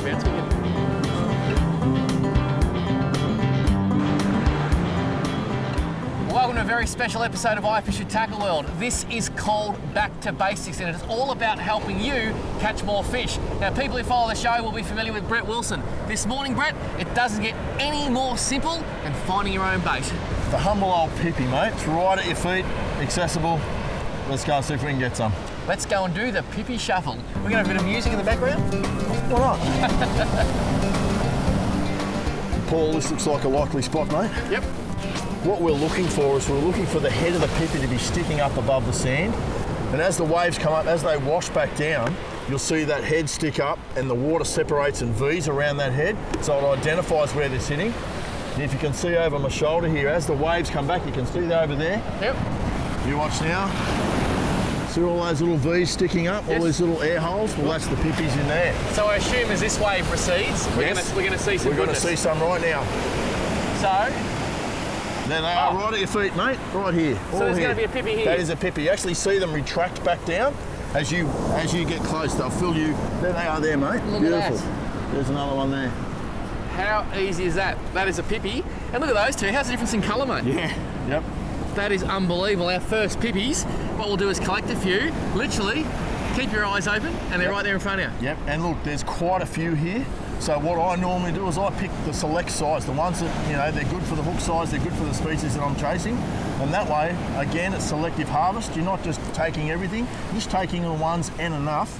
whereabouts we get. Welcome to a very special episode of IFISH Tackle World. This is called Back to Basics, and it is all about helping you catch more fish. Now, people who follow the show will be familiar with Brett Wilson. This morning, Brett, it doesn't get any more simple than finding your own bait. The humble old Pippi, mate. It's right at your feet, accessible. Let's go and see if we can get some. Let's go and do the Pippi shuffle. We're going to have a bit of music in the background. Why not? Paul, this looks like a likely spot, mate. Yep. What we're looking for is we're looking for the head of the Pippi to be sticking up above the sand. And as the waves come up, as they wash back down, you'll see that head stick up and the water separates and V's around that head. So it identifies where they're sitting. And if you can see over my shoulder here, as the waves come back, you can see that over there. Yep. You watch now. See all those little V's sticking up, all these little air holes? Well, that's the Pippies in there. So I assume as this wave recedes, we're going to see some We're going to see some right now. So? There they are, right at your feet, mate. Right here. So there's going to be a Pippi here? That is a Pippi. You actually see them retract back down. As you get close, they'll fill you. There they are there, mate. Look Beautiful. at that. There's another one there. How easy is that? That is a Pippi. And look at those two. How's the difference in colour, mate? Yeah. Yep. That is unbelievable. Our first Pippies. What we'll do is collect a few. Literally, keep your eyes open, and they're right there in front of you. Yep. And look, there's quite a few here. So what I normally do is I pick the select size, the ones that, they're good for the hook size, they're good for the species that I'm chasing. And that way, again, it's selective harvest. You're not just taking everything, you're just taking the ones and enough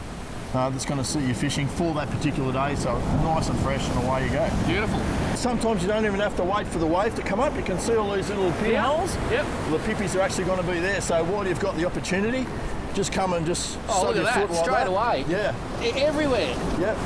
that's going to suit you fishing for that particular day. So nice and fresh, and away you go. Beautiful. Sometimes you don't even have to wait for the wave to come up. You can see all these little pinholes. Yep. The Pippies are actually going to be there. So while you've got the opportunity, just come and just look at that, straight away. Yeah. Everywhere. Yep.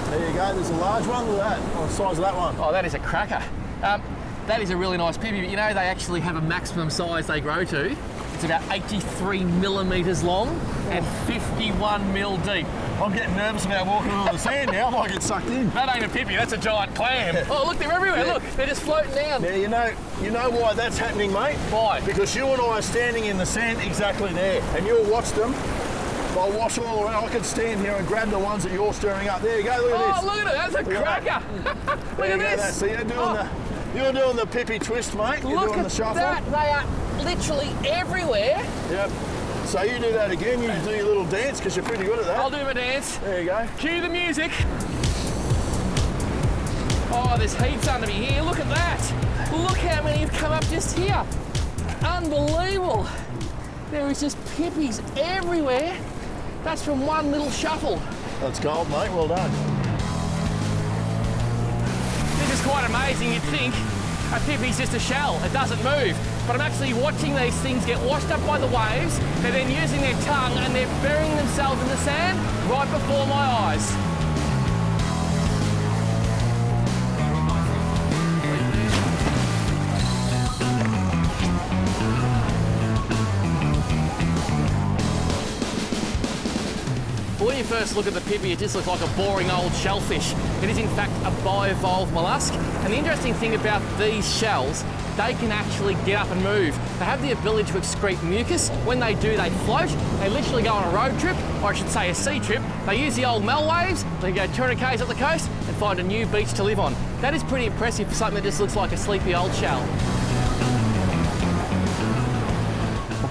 There you go, there's a large one. Look at that, on the size of that one. Oh, that is a cracker. That is a really nice Pippi, but they actually have a maximum size they grow to. It's about 83 millimetres long and 51 mil deep. I'm getting nervous about walking on the sand now. I might get sucked in. That ain't a Pippi, that's a giant clam. Oh, look, they're everywhere. Yeah. Look, they're just floating down. Now, you know why that's happening, mate? Why? Because you and I are standing in the sand exactly there, and you'll watch them. I'll wash all around. I can stand here and grab the ones that you're stirring up. There you go, look at this. Oh, look at it, that's a cracker. Look at this. So you're doing the Pippi twist, mate. You're doing the shuffle. Look at that, they are literally everywhere. Yep. So you do that again, you do your little dance, because you're pretty good at that. I'll do my dance. There you go. Cue the music. Oh, there's heaps under me here, look at that. Look how many have come up just here. Unbelievable. There is just Pippies everywhere. That's from one little shuffle. That's gold, mate. Well done. This is quite amazing. You'd think a Pippi's just a shell. It doesn't move. But I'm actually watching these things get washed up by the waves. They're then using their tongue and they're burying themselves in the sand right before my eyes. When you first look at the Pippi, it just looks like a boring old shellfish. It is in fact a bivalve mollusk. And the interesting thing about these shells, they can actually get up and move. They have the ability to excrete mucus. When they do, they float. They literally go on a road trip, or I should say a sea trip. They use the old Mel waves, they go 200 k's up the coast and find a new beach to live on. That is pretty impressive for something that just looks like a sleepy old shell.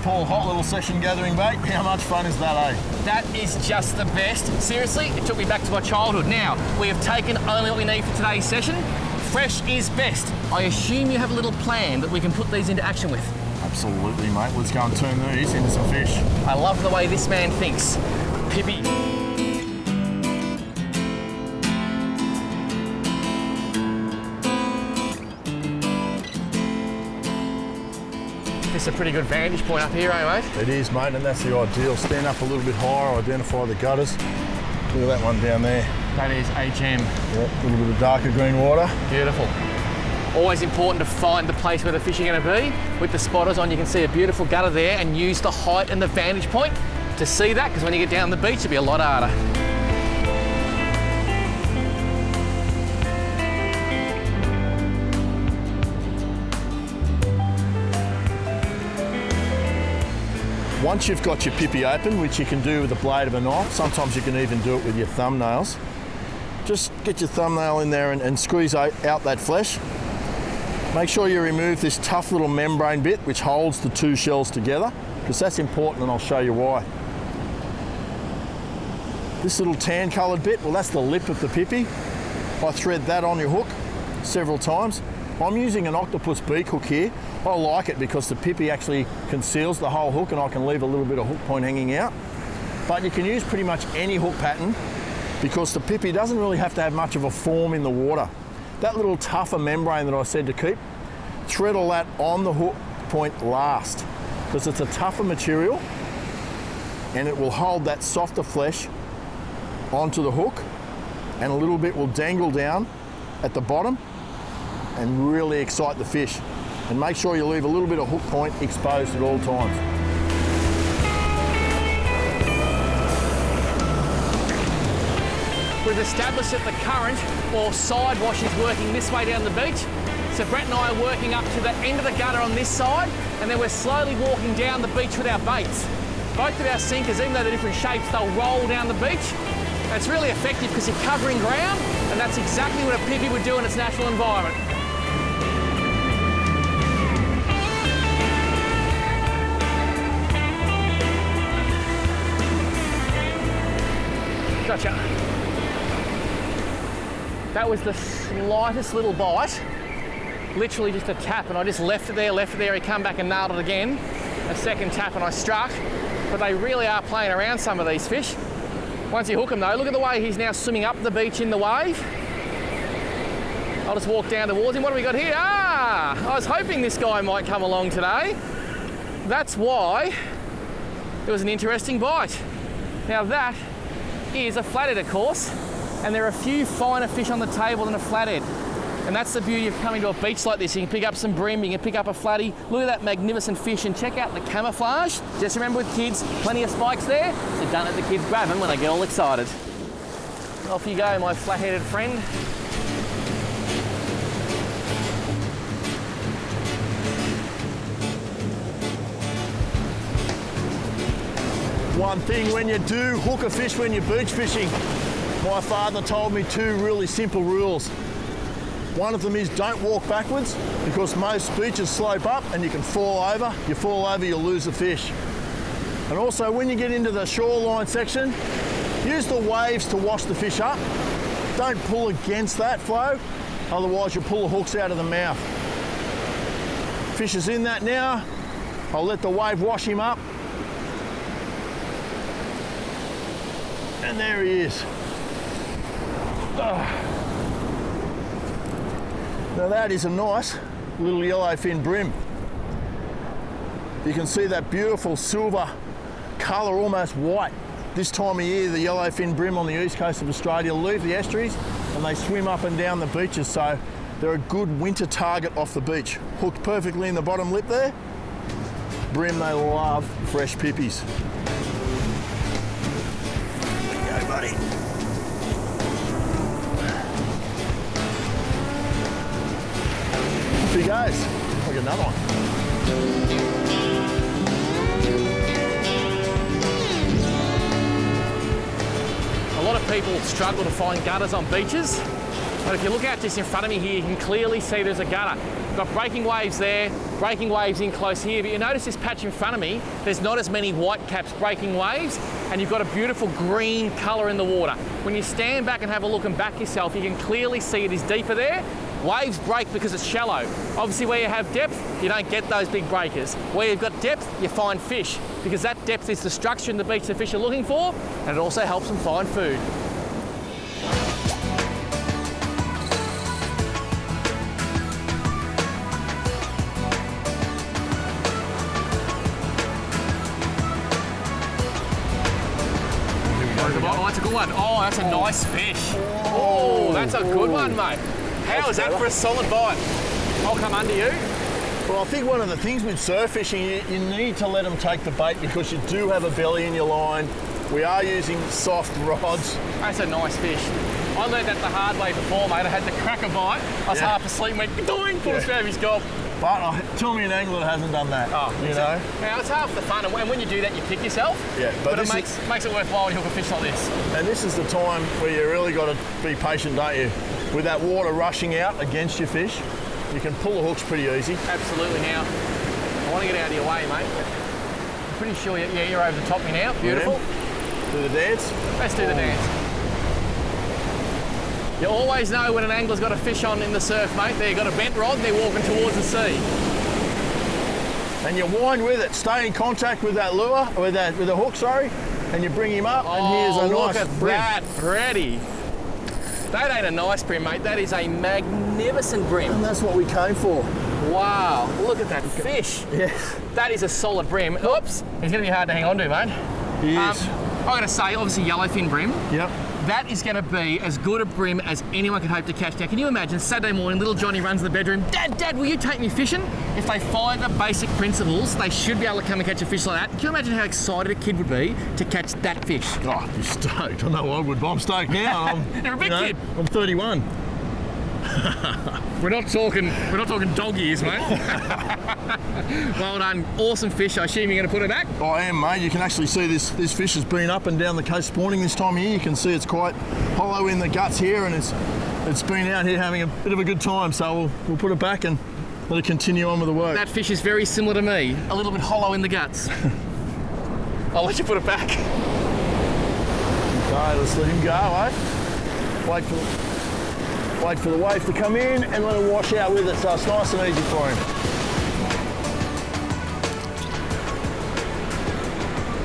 Paul, hot little session gathering bait. How much fun is that, eh? That is just the best. Seriously, it took me back to my childhood. Now, we have taken only what we need for today's session. Fresh is best. I assume you have a little plan that we can put these into action with. Absolutely, mate. Let's go and turn these into some fish. I love the way this man thinks. Pippi. It's a pretty good vantage point up here, eh, mate? It is, mate, and that's the ideal. Stand up a little bit higher, identify the gutters. Look at that one down there. That is HM. Yep, a little bit of darker green water. Beautiful. Always important to find the place where the fish are going to be. With the spotters on, you can see a beautiful gutter there and use the height and the vantage point to see that, because when you get down the beach, it'll be a lot harder. Once you've got your Pippi open, which you can do with the blade of a knife, sometimes you can even do it with your thumbnails, just get your thumbnail in there and squeeze out that flesh. Make sure you remove this tough little membrane bit which holds the two shells together, because that's important, and I'll show you why. This little tan coloured bit, well, that's the lip of the Pippi. I thread that on your hook several times. I'm using an octopus beak hook here. I like it because the Pippi actually conceals the whole hook and I can leave a little bit of hook point hanging out. But you can use pretty much any hook pattern because the Pippi doesn't really have to have much of a form in the water. That little tougher membrane that I said to keep, thread all that on the hook point last, because it's a tougher material and it will hold that softer flesh onto the hook, and a little bit will dangle down at the bottom and really excite the fish. And make sure you leave a little bit of hook point exposed at all times. We've established that the current or side wash is working this way down the beach. So Brett and I are working up to the end of the gutter on this side, and then we're slowly walking down the beach with our baits. Both of our sinkers, even though they're different shapes, they'll roll down the beach. And it's really effective because you're covering ground, and that's exactly what a Pippi would do in its natural environment. Gotcha. That was the slightest little bite, literally just a tap, and I just left it there, he come back and nailed it again. A second tap and I struck, but they really are playing around, some of these fish. Once you hook them though, look at the way he's now swimming up the beach in the wave. I'll just walk down towards him. What do we got here? I was hoping this guy might come along today. That's why it was an interesting bite. Now that is a flathead, of course, and there are a few finer fish on the table than a flathead. And that's the beauty of coming to a beach like this. You can pick up some brim, you can pick up a flatty. Look at that magnificent fish and check out the camouflage. Just remember with kids, plenty of spikes there, so don't let the kids grab them when they get all excited. Off you go, my flat-headed friend. One thing when you do hook a fish when you're beach fishing, my father told me two really simple rules. One of them is don't walk backwards, because most beaches slope up and you can fall over. You fall over, you'll lose the fish. And also when you get into the shoreline section, use the waves to wash the fish up. Don't pull against that flow, otherwise you'll pull the hooks out of the mouth. Fish is in that now. I'll let the wave wash him up. And there he is. Now that is a nice little yellowfin brim. You can see that beautiful silver colour, almost white. This time of year, the yellowfin brim on the east coast of Australia leave the estuaries and they swim up and down the beaches, so they're a good winter target off the beach. Hooked perfectly in the bottom lip there. Brim, they love fresh Pippis. There you go, buddy. Off he goes. Look at another one. A lot of people struggle to find gutters on beaches, but if you look out just in front of me here, you can clearly see there's a gutter. Got breaking waves there, breaking waves in close here, but you notice this patch in front of me, there's not as many white caps breaking waves, and you've got a beautiful green colour in the water. When you stand back and have a look and back yourself, you can clearly see it is deeper there. Waves break because it's shallow. Obviously where you have depth, you don't get those big breakers. Where you've got depth, you find fish, because that depth is the structure in the beach the fish are looking for, and it also helps them find food. Oh, that's a good one. Oh, that's a nice fish. Oh, that's a good one, mate. How is that for a solid bite? I'll come under you. Well, I think one of the things with surf fishing, you need to let them take the bait because you do have a belly in your line. We are using soft rods. That's a nice fish. I learned that the hard way before, mate. I had to crack a bite. I was half asleep and went, doing, pulled straight out of his gob. But tell me an angler that hasn't done that. Oh, you know? Now, it's half the fun, and when you do that, you pick yourself. Yeah, but it makes it worthwhile when you hook a fish like this. And this is the time where you really got to be patient, don't you? With that water rushing out against your fish, you can pull the hooks pretty easy. Absolutely. Now, I want to get out of your way, mate. I'm pretty sure, you're over the top of me now. Beautiful. Yeah. Do the dance? Let's do the dance. You always know when an angler's got a fish on in the surf, mate. They've got a bent rod and they're walking towards the sea. And you wind with it, stay in contact with that lure, with the hook, sorry, and you bring him up, and here's a look nice at brim. that, Freddie. That ain't a nice brim, mate. That is a magnificent brim. And that's what we came for. Wow, look at that fish. Yeah. That is a solid brim. Oops, he's going to be hard to hang on to, mate. He is. I've got to say, obviously, yellowfin brim. Yep. That is going to be as good a brim as anyone could hope to catch. Now, can you imagine Saturday morning, little Johnny runs in the bedroom, Dad, will you take me fishing? If they follow the basic principles, they should be able to come and catch a fish like that. Can you imagine how excited a kid would be to catch that fish? Oh, I'd be stoked. I know I would, but I'm stoked now. You're a big kid. I'm 31. We're not talking dog years, mate. Well done, awesome fish. I assume you're going to put it back? I am, mate. You can actually see this fish has been up and down the coast spawning this time of year. You can see it's quite hollow in the guts here, and it's been out here having a bit of a good time. So we'll put it back and let it continue on with the work. That fish is very similar to me, a little bit hollow in the guts. I'll let you put it back. Okay, let's let him go, eh? Wait for the wave to come in and let it wash out with it, so it's nice and easy for him.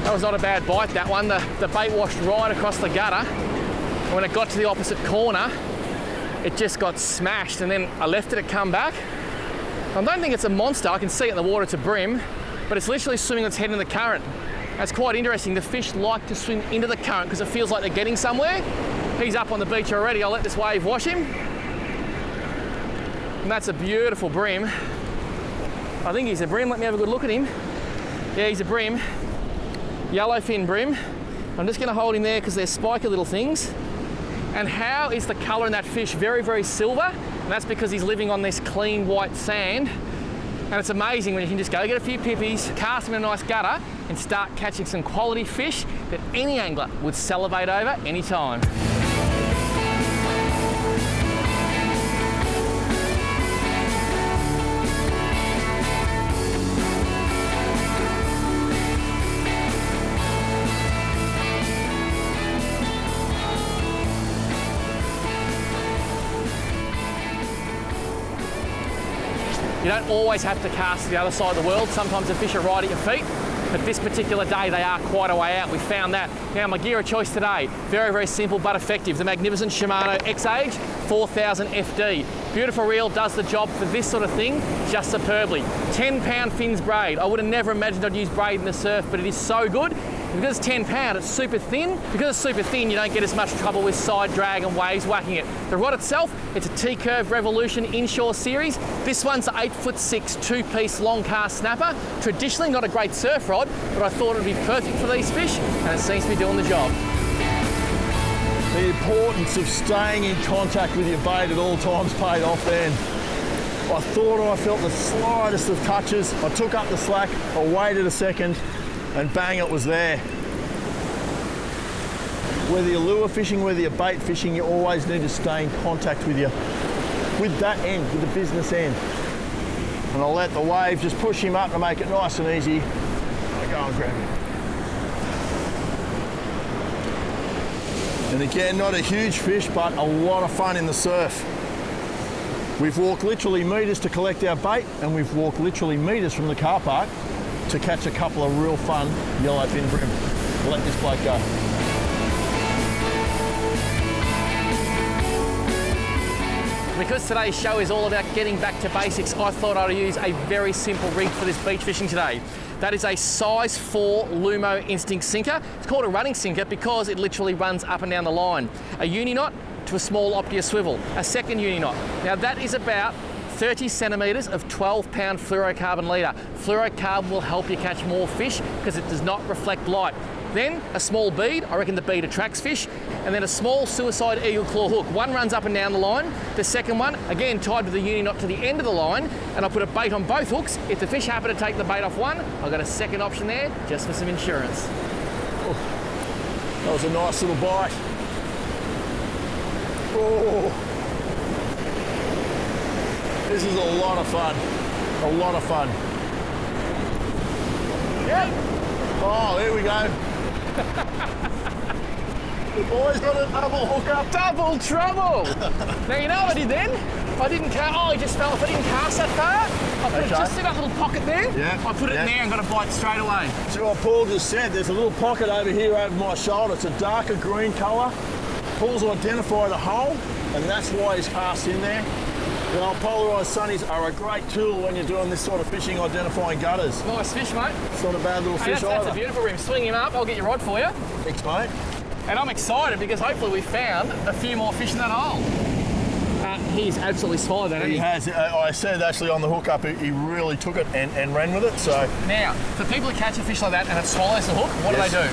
That was not a bad bite, that one. The bait washed right across the gutter. And when it got to the opposite corner, it just got smashed, and then I left it to come back. I don't think it's a monster. I can see it in the water, it's a brim, but it's literally swimming its head in the current. That's quite interesting. The fish like to swim into the current because it feels like they're getting somewhere. He's up on the beach already. I'll let this wave wash him. And that's a beautiful brim. I think he's a brim. Let me have a good look at him. Yeah, he's a brim. Yellowfin brim. I'm just going to hold him there because they're spiky little things. And how is the colour in that fish? Very, very silver. And that's because he's living on this clean white sand. And it's amazing when you can just go get a few pippies, cast them in a nice gutter, and start catching some quality fish that any angler would salivate over any time. You don't always have to cast to the other side of the world. Sometimes the fish are right at your feet, but this particular day they are quite a way out. We found that. Now my gear of choice today, very, very simple but effective. The magnificent Shimano X-Age 4000 FD. Beautiful reel, does the job for this sort of thing just superbly. 10-pound fins braid. I would have never imagined I'd use braid in the surf, but it is so good. Because it's 10 pound, it's super thin. Because it's super thin, you don't get as much trouble with side drag and waves whacking it. The rod itself, it's a T-Curve Revolution inshore series. This one's an 8'6", two-piece long cast snapper. Traditionally not a great surf rod, but I thought it'd be perfect for these fish, and it seems to be doing the job. The importance of staying in contact with your bait at all times paid off then. I thought I felt the slightest of touches. I took up the slack, I waited a second, and bang, it was there. Whether you're lure fishing, whether you're bait fishing, you always need to stay in contact with that end, with the business end. And I'll let the wave just push him up to make it nice and easy. I go and grab him. And again, not a huge fish, but a lot of fun in the surf. We've walked literally metres to collect our bait, and we've walked literally metres from the car park to catch a couple of real fun yellowfin brim. We'll let this bloke go. Because today's show is all about getting back to basics, I thought I'd use a very simple rig for this beach fishing today. That is a size 4 Lumo Instinct sinker. It's called a running sinker because it literally runs up and down the line. A uni knot to a small Optia swivel, a second uni knot. Now that is about 30 centimetres of 12-pound fluorocarbon leader. Fluorocarbon will help you catch more fish because it does not reflect light. Then a small bead, I reckon the bead attracts fish, and then a small suicide eagle claw hook. One runs up and down the line, the second one, again tied with the uni knot to the end of the line, and I put a bait on both hooks. If the fish happen to take the bait off one, I've got a second option there, just for some insurance. Oh, that was a nice little bite. Oh, this is a lot of fun. A lot of fun. Yep. Oh, there we go. The boys got a double hook up. Double trouble! Now you know what I did then? I didn't cast, oh, he just fell off. I didn't cast that far. I put it just in that little pocket there. Yeah. I put it in there and got a bite straight away. So what Paul just said, there's a little pocket over here over my shoulder. It's a darker green colour. Paul's identified a hole, and that's why he's cast in there. You know, polarised sunnies are a great tool when you're doing this sort of fishing, identifying gutters. Nice fish, mate. It's not a bad little fish That's either. a beautiful rim. Swing him up, I'll get your rod for you. Thanks, mate. And I'm excited because hopefully we found a few more fish in that hole. He's absolutely swallowed that, He hasn't has. I said actually on the hookup, he really took it and ran with it. So Now, for people who catch a fish like that and it swallows the hook, what do they do?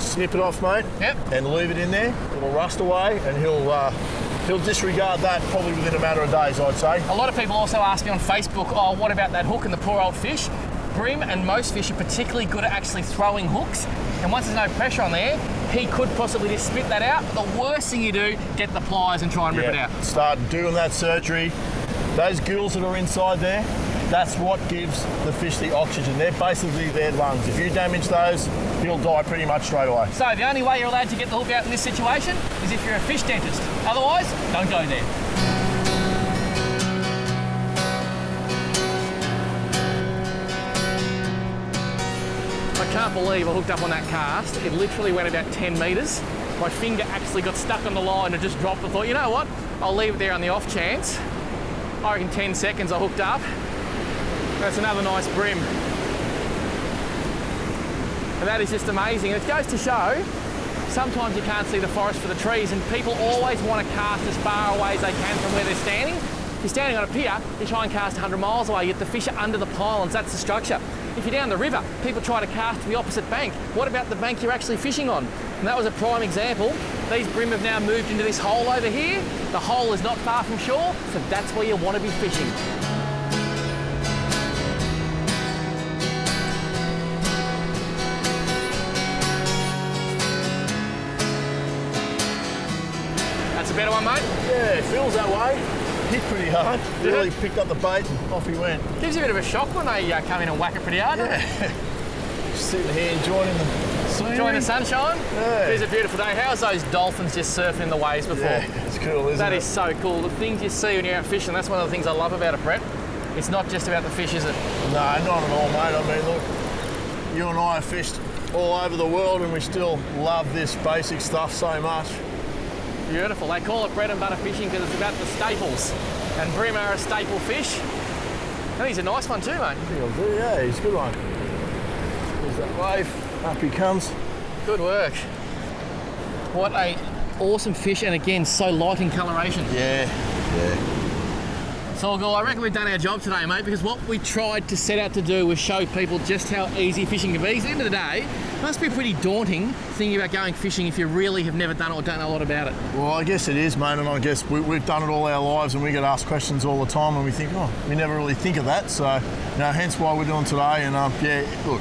snip it off, mate. Yep. And leave it in there. It'll rust away, and he'll disregard that probably within a matter of days, I'd say. A lot of people also ask me on Facebook, oh, what about that hook and the poor old fish? Brim and most fish are particularly good at actually throwing hooks, and once there's no pressure on there, he could possibly just spit that out. The worst thing you do, get the pliers and try and rip it out. Start doing that surgery. Those gills that are inside there, that's what gives the fish the oxygen. They're basically their lungs. If you damage those, he'll die pretty much straight away. So the only way you're allowed to get the hook out in this situation is if you're a fish dentist. Otherwise, don't go there. I can't believe I hooked up on that cast. It literally went about 10 metres. My finger actually got stuck on the line and just dropped. I thought, you know what? I'll leave it there on the off chance. I reckon 10 seconds I hooked up. That's another nice brim. And that is just amazing. And it goes to show, sometimes you can't see the forest for the trees, and people always want to cast as far away as they can from where they're standing. If you're standing on a pier, you try and cast 100 miles away, yet the fish are under the pylons. That's the structure. If you're down the river, people try to cast to the opposite bank. What about the bank you're actually fishing on? And that was a prime example. These brim have now moved into this hole over here. The hole is not far from shore, so that's where you want to be fishing. That's a better one, mate? Yeah, it feels that way. Hit pretty hard. Really picked up the bait and off he went. Gives you a bit of a shock when they come in and whack it pretty hard, doesn't it? Just sitting here enjoying the scenery. Enjoying the sunshine? Yeah. It is a beautiful day. How's those dolphins just surfing in the waves before? Yeah, it's cool, isn't it? That is so cool. The things you see when you're out fishing, that's one of the things I love about it, Brett. It's not just about the fish, is it? No, not at all, mate. I mean, look, you and I have fished all over the world and we still love this basic stuff so much. Beautiful. They call it bread and butter fishing because it's about the staples. And brim are a staple fish. And he's a nice one too, mate. I think I'll do, yeah, he's a good one. There's that wave, up he comes. Good work. What a awesome fish, and again, so light in coloration. Yeah. So, I reckon we've done our job today, mate, because what we tried to set out to do was show people just how easy fishing can be. At the end of the day, it must be pretty daunting thinking about going fishing if you really have never done it or don't know a lot about it. Well, I guess it is, mate, and I guess we've done it all our lives and we get asked questions all the time and we think, oh, we never really think of that. So, you know, hence why we're doing today. And yeah, look,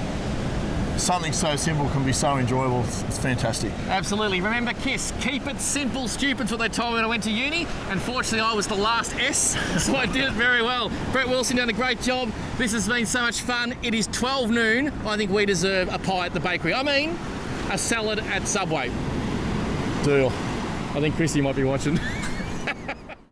something so simple can be so enjoyable. It's fantastic. Absolutely. Remember, KISS, keep it simple. Stupid's what they told me when I went to uni. Unfortunately, I was the last S, so I did it very well. Brett Wilson done a great job. This has been so much fun. It is 12 noon. I think we deserve a pie at the bakery. I mean, a salad at Subway. Deal. I think Chrissy might be watching.